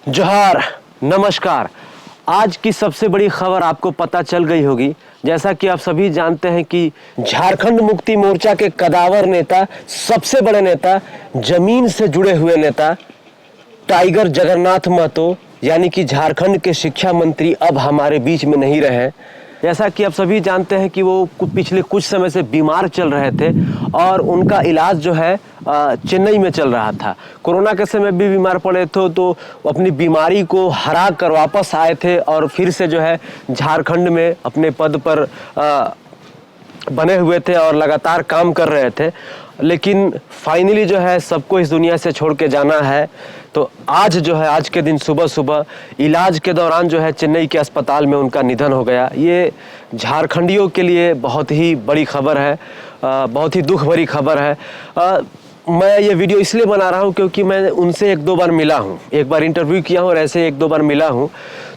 जोहार, नमस्कार। आज की सबसे बड़ी खबर आपको पता चल गई होगी। जैसा कि आप सभी जानते हैं कि झारखंड मुक्ति मोर्चा के कदावर नेता, सबसे बड़े नेता, जमीन से जुड़े हुए नेता टाइगर जगन्नाथ महतो यानी कि झारखंड के शिक्षा मंत्री अब हमारे बीच में नहीं रहे। जैसा कि आप सभी जानते हैं कि वो पिछले कुछ समय से बीमार चल रहे थे और उनका इलाज जो है चेन्नई में चल रहा था। कोरोना के समय भी बीमार पड़े थे तो अपनी बीमारी को हरा कर वापस आए थे और फिर से जो है झारखंड में अपने पद पर बने हुए थे और लगातार काम कर रहे थे। लेकिन फाइनली जो है सबको इस दुनिया से छोड़ के जाना है। तो आज जो है, आज के दिन सुबह सुबह इलाज के दौरान जो है चेन्नई के अस्पताल में उनका निधन हो गया। ये झारखंडियों के लिए बहुत ही बड़ी खबर है, बहुत ही दुख भरी खबर है। मैं ये वीडियो इसलिए बना रहा हूँ क्योंकि मैं उनसे एक दो बार मिला हूँ, एक बार इंटरव्यू किया हूँ और ऐसे एक दो बार मिला हूँ।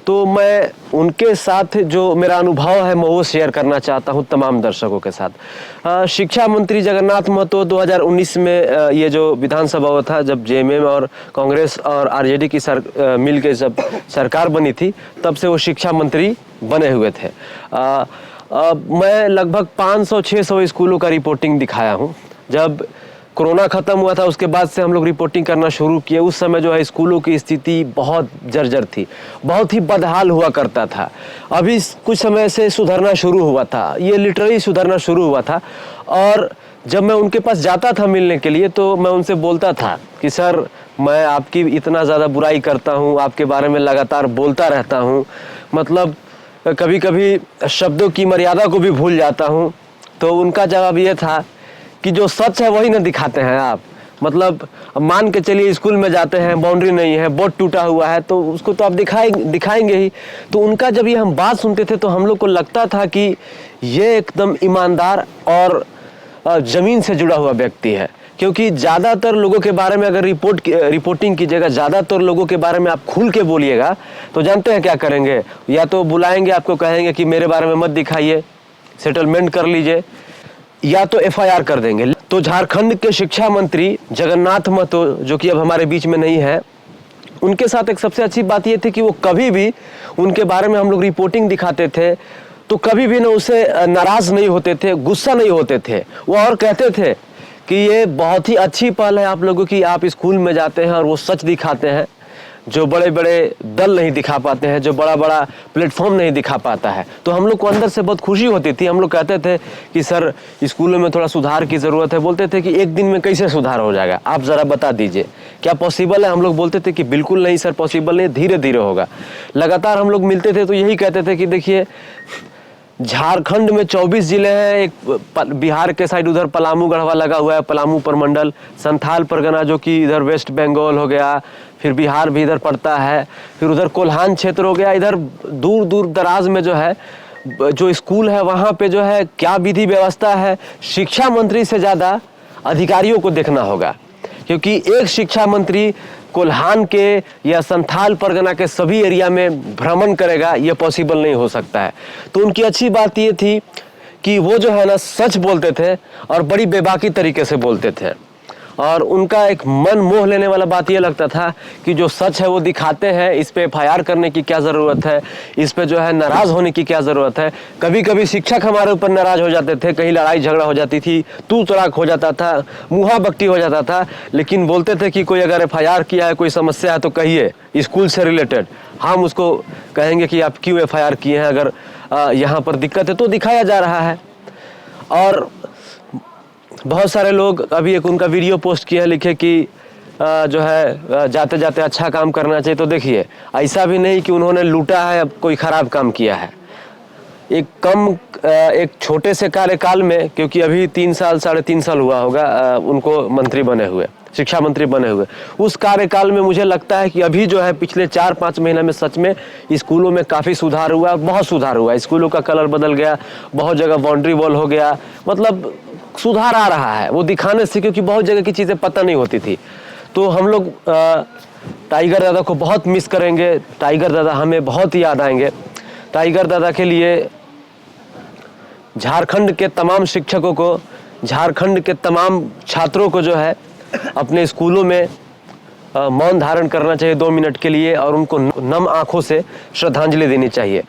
तो मैं उनके साथ जो मेरा अनुभव है मैं वो शेयर करना चाहता हूँ तमाम दर्शकों के साथ। शिक्षा मंत्री जगन्नाथ महतो 2019 में ये जो विधानसभा हुआ था, जब जेएमएम और कांग्रेस और आरजेडी की मिल के जब सरकार बनी थी, तब से वो शिक्षा मंत्री बने हुए थे। मैं लगभग 500-600 स्कूलों का रिपोर्टिंग दिखाया हूँ। जब कोरोना ख़त्म हुआ था उसके बाद से हम लोग रिपोर्टिंग करना शुरू किए। उस समय जो है स्कूलों की स्थिति बहुत जर्जर थी, बहुत ही बदहाल हुआ करता था। अभी कुछ समय से सुधरना शुरू हुआ था, ये लिटरली सुधरना शुरू हुआ था। और जब मैं उनके पास जाता था मिलने के लिए तो मैं उनसे बोलता था कि सर, मैं आपकी इतना ज़्यादा बुराई करता हूँ, आपके बारे में लगातार बोलता रहता हूँ, मतलब कभी कभी शब्दों की मर्यादा को भी भूल जाता हूँ। तो उनका जवाब ये था कि जो सच है वही ना दिखाते हैं आप। मतलब मान के चलिए स्कूल में जाते हैं, बाउंड्री नहीं है, बोर्ड टूटा हुआ है, तो उसको तो आप दिखाएंगे ही। तो उनका जब ये हम बात सुनते थे तो हम लोग को लगता था कि ये एकदम ईमानदार और ज़मीन से जुड़ा हुआ व्यक्ति है। क्योंकि ज़्यादातर लोगों के बारे में अगर रिपोर्टिंग कीजिएगा, ज़्यादातर लोगों के बारे में आप खुल के बोलिएगा तो जानते हैं क्या करेंगे? या तो बुलाएंगे, आपको कहेंगे कि मेरे बारे में मत दिखाइए, सेटलमेंट कर लीजिए, या तो एफआईआर कर देंगे। तो झारखंड के शिक्षा मंत्री जगन्नाथ महतो, जो कि अब हमारे बीच में नहीं है, उनके साथ एक सबसे अच्छी बात ये थी कि वो कभी भी उनके बारे में हम लोग रिपोर्टिंग दिखाते थे तो कभी भी ना उसे नाराज़ नहीं होते थे, गुस्सा नहीं होते थे। वो और कहते थे कि ये बहुत ही अच्छी पहल है आप लोगों की, आप स्कूल में जाते हैं और वो सच दिखाते हैं जो बड़े बड़े दल नहीं दिखा पाते हैं, जो बड़ा बड़ा प्लेटफॉर्म नहीं दिखा पाता है। तो हम लोग को अंदर से बहुत खुशी होती थी। हम लोग कहते थे कि सर, स्कूलों में थोड़ा सुधार की ज़रूरत है। बोलते थे कि एक दिन में कैसे सुधार हो जाएगा, आप ज़रा बता दीजिए, क्या पॉसिबल है? हम लोग बोलते थे कि बिल्कुल नहीं सर, पॉसिबल नहीं, धीरे धीरे होगा। लगातार हम लोग मिलते थे तो यही कहते थे कि देखिए, झारखंड में 24 जिले हैं। एक बिहार के साइड उधर पलामू गढ़वा लगा हुआ है, पलामू प्रमंडल, संथाल परगना जो कि इधर वेस्ट बंगाल हो गया, फिर बिहार भी इधर पड़ता है, फिर उधर कोल्हान क्षेत्र हो गया। इधर दूर दूर दराज में जो है जो स्कूल है वहाँ पे जो है क्या विधि व्यवस्था है, शिक्षा मंत्री से ज़्यादा अधिकारियों को देखना होगा। क्योंकि एक शिक्षा मंत्री कोल्हान के या संथाल परगना के सभी एरिया में भ्रमण करेगा, ये पॉसिबल नहीं हो सकता है। तो उनकी अच्छी बात ये थी कि वो जो है ना सच बोलते थे और बड़ी बेबाकी तरीके से बोलते थे। और उनका एक मन मोह लेने वाला बात ये लगता था कि जो सच है वो दिखाते हैं, इस पे एफआईआर करने की क्या ज़रूरत है, इस पे जो है नाराज़ होने की क्या ज़रूरत है। कभी कभी शिक्षक हमारे ऊपर नाराज़ हो जाते थे, कहीं लड़ाई झगड़ा हो जाती थी, तू तड़ाक हो जाता था, मुहा बकटी हो जाता था, लेकिन बोलते थे कि कोई अगर एफआईआर किया है, कोई समस्या है तो कहिए, स्कूल से रिलेटेड, हम उसको कहेंगे कि आप क्यों एफआईआर किए हैं, अगर यहाँ पर दिक्कत है तो दिखाया जा रहा है। और बहुत सारे लोग अभी एक उनका वीडियो पोस्ट किया है, लिखे कि जो है जाते जाते अच्छा काम करना चाहिए। तो देखिए, ऐसा भी नहीं कि उन्होंने लूटा है, कोई ख़राब काम किया है। एक छोटे से कार्यकाल में, क्योंकि अभी 3 साल 3.5 साल हुआ होगा उनको मंत्री बने हुए, शिक्षा मंत्री बने हुए, उस कार्यकाल में मुझे लगता है कि अभी जो है पिछले 4-5 महीने में सच में स्कूलों में काफ़ी सुधार हुआ, बहुत सुधार हुआ। स्कूलों का कलर बदल गया, बहुत जगह बाउंड्री वॉल हो गया, मतलब सुधार आ रहा है वो दिखाने से, क्योंकि बहुत जगह की चीज़ें पता नहीं होती थी। तो हम लोग टाइगर दादा को बहुत मिस करेंगे, टाइगर दादा हमें बहुत याद आएंगे। टाइगर दादा के लिए झारखंड के तमाम शिक्षकों को, झारखंड के तमाम छात्रों को जो है अपने स्कूलों में मौन धारण करना चाहिए 2 मिनट के लिए और उनको नम आंखों से श्रद्धांजलि देनी चाहिए।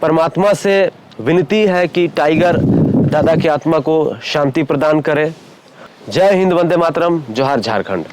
परमात्मा से विनती है कि टाइगर दादा की आत्मा को शांति प्रदान करे। जय हिंद, वंदे मातरम, जोहार झारखंड।